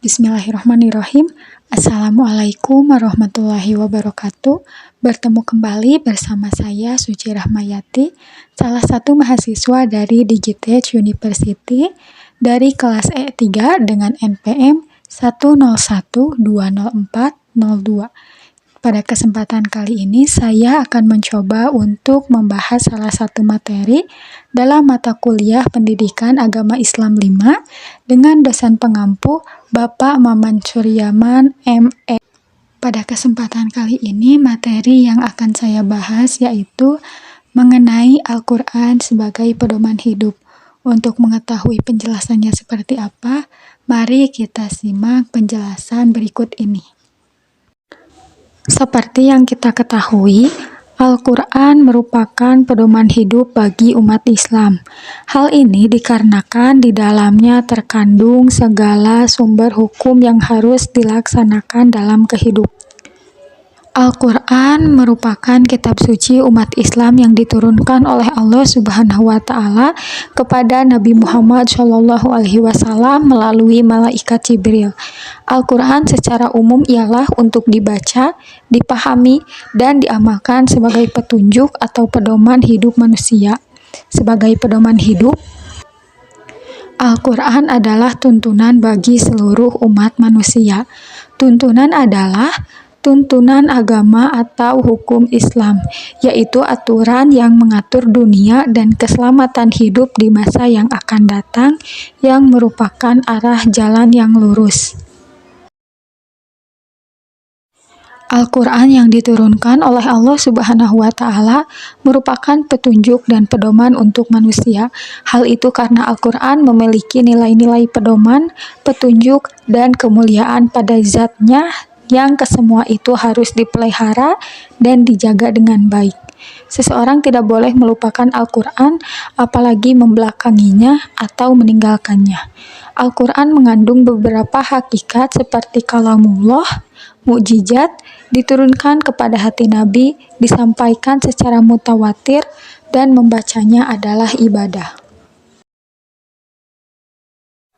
Bismillahirrahmanirrahim. Assalamualaikum warahmatullahi wabarakatuh. Bertemu kembali bersama saya Suci Rahmayati, salah satu mahasiswa dari Digitech University dari kelas E3 dengan NPM 101204042. Pada kesempatan kali ini saya akan mencoba untuk membahas salah satu materi dalam mata kuliah Pendidikan Agama Islam 5 dengan dosen pengampu Bapak Maman Suryaman ME. Pada kesempatan kali ini materi yang akan saya bahas yaitu mengenai Al-Quran sebagai pedoman hidup. Untuk mengetahui penjelasannya seperti apa, mari kita simak penjelasan berikut ini. Seperti yang kita ketahui, Al-Quran merupakan pedoman hidup bagi umat Islam. Hal ini dikarenakan di dalamnya terkandung segala sumber hukum yang harus dilaksanakan dalam kehidupan. Al-Quran merupakan kitab suci umat Islam yang diturunkan oleh Allah Subhanahu wa Ta'ala kepada Nabi Muhammad SAW melalui malaikat Jibril. Al-Quran secara umum ialah untuk dibaca, dipahami, dan diamalkan sebagai petunjuk atau pedoman hidup manusia. Sebagai pedoman hidup, Al-Quran adalah tuntunan bagi seluruh umat manusia. Tuntunan adalah tuntunan agama atau hukum Islam, yaitu aturan yang mengatur dunia dan keselamatan hidup di masa yang akan datang, yang merupakan arah jalan yang lurus. Al-Quran yang diturunkan oleh Allah Subhanahu wa Ta'ala merupakan petunjuk dan pedoman untuk manusia. Hal itu karena Al-Quran memiliki nilai-nilai pedoman, petunjuk, dan kemuliaan pada zatnya yang kesemua itu harus dipelihara dan dijaga dengan baik. Seseorang tidak boleh melupakan Al-Quran, apalagi membelakanginya atau meninggalkannya. Al-Quran mengandung beberapa hakikat seperti kalamullah, mukjizat, diturunkan kepada hati Nabi, disampaikan secara mutawatir, dan membacanya adalah ibadah.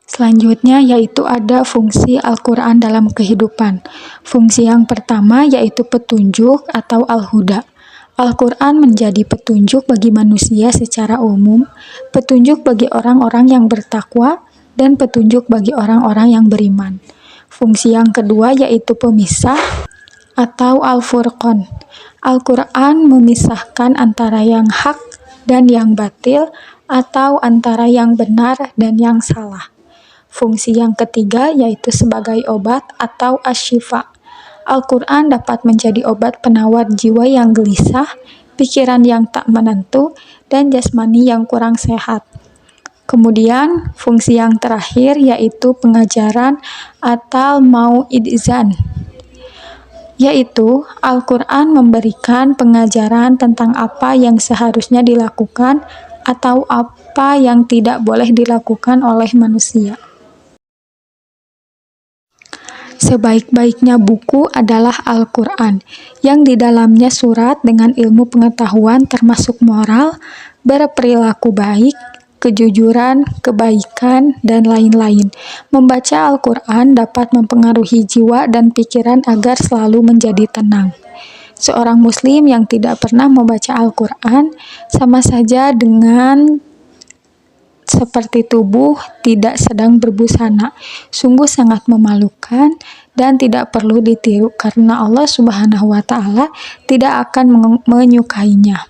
Selanjutnya yaitu ada fungsi Al-Quran dalam kehidupan. Fungsi yang pertama yaitu petunjuk atau al-huda. Al-Quran menjadi petunjuk bagi manusia secara umum, petunjuk bagi orang-orang yang bertakwa, dan petunjuk bagi orang-orang yang beriman. Fungsi yang kedua yaitu pemisah atau al-furqan. Al-Quran memisahkan antara yang hak dan yang batil, atau antara yang benar dan yang salah. Fungsi yang ketiga yaitu sebagai obat atau asyifa. Al-Quran dapat menjadi obat penawar jiwa yang gelisah, pikiran yang tak menentu, dan jasmani yang kurang sehat. Kemudian fungsi yang terakhir yaitu pengajaran atau mau'izan, yaitu Al-Quran memberikan pengajaran tentang apa yang seharusnya dilakukan atau apa yang tidak boleh dilakukan oleh manusia. Sebaik-baiknya buku adalah Al-Quran, yang di dalamnya surat dengan ilmu pengetahuan termasuk moral, berperilaku baik, kejujuran, kebaikan, dan lain-lain. Membaca Al-Quran dapat mempengaruhi jiwa dan pikiran agar selalu menjadi tenang. Seorang muslim yang tidak pernah membaca Al-Quran sama saja dengan seperti tubuh tidak sedang berbusana. Sungguh sangat memalukan dan tidak perlu ditiru karena Allah Subhanahu wa Ta'ala tidak akan menyukainya.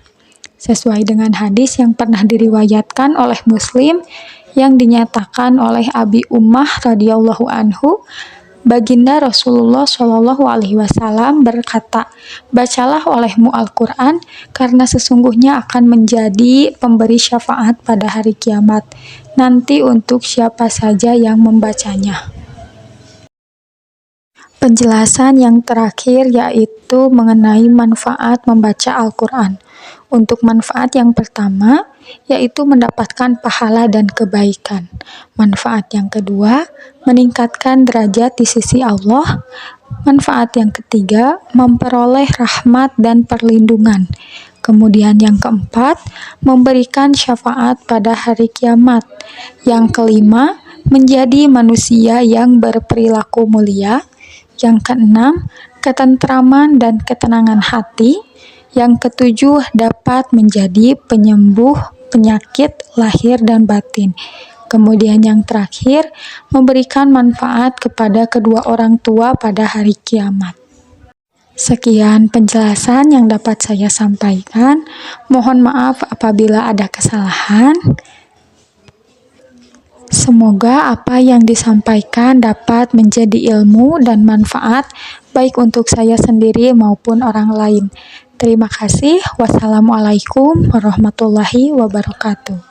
Sesuai dengan hadis yang pernah diriwayatkan oleh Muslim yang dinyatakan oleh Abi Ummah radhiyallahu anhu, Baginda Rasulullah Shallallahu Alaihi Wasallam berkata, "Bacalah olehmu Al-Quran, karena sesungguhnya akan menjadi pemberi syafaat pada hari kiamat, nanti untuk siapa saja yang membacanya." Penjelasan yang terakhir yaitu mengenai manfaat membaca Al-Quran. Untuk manfaat yang pertama, yaitu mendapatkan pahala dan kebaikan. Manfaat yang kedua, meningkatkan derajat di sisi Allah. Manfaat yang ketiga, memperoleh rahmat dan perlindungan. Kemudian yang keempat, memberikan syafaat pada hari kiamat. Yang kelima, menjadi manusia yang berperilaku mulia. Yang keenam, ketentraman dan ketenangan hati. Yang ketujuh, dapat menjadi penyembuh penyakit lahir dan batin. Kemudian yang terakhir, memberikan manfaat kepada kedua orang tua pada hari kiamat. Sekian penjelasan yang dapat saya sampaikan. Mohon maaf apabila ada kesalahan. Semoga apa yang disampaikan dapat menjadi ilmu dan manfaat baik untuk saya sendiri maupun orang lain. Terima kasih. Wassalamualaikum warahmatullahi wabarakatuh.